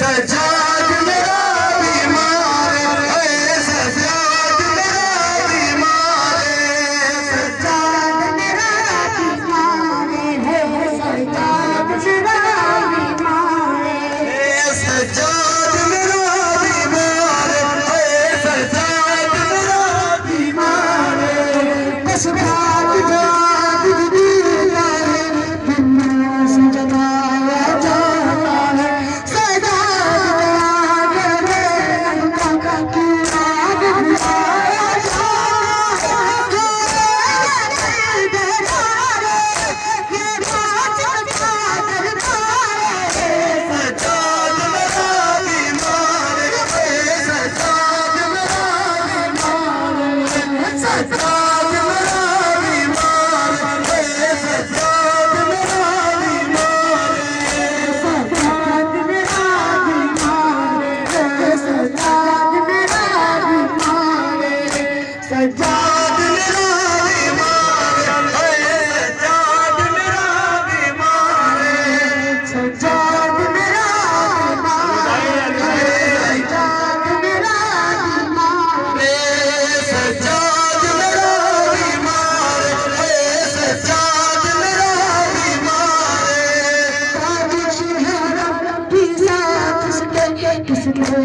सजाद मेरा बीमार है, सजाद मेरा बीमार है, सजाद मेरा बीमार है, सजाद मेरा बीमार है, सजाद मेरा बीमार है, सजाद मेरा बीमार है। बस रात रात दीदा है, दुनिया से जगाया जाता है। सजाद मेरा काका की याद दिलाया जाता है। ये बात चादर तारे, सजाद मेरा बीमार है, सजाद मेरा बीमार है, सजाद मेरा बीमार है, सजाद मेरा बीमार है। सजाद मेरा बीमार है, सजाद मेरा बीमार है, सजाद मेरा बीमार है, सजाद मेरा बीमार है, सजाद मेरा बीमार है, सजाद मेरा बीमार है। सजाद मेरा बीमार है, सजाद मेरा बीमार है। बारिश है रब की साथ किसके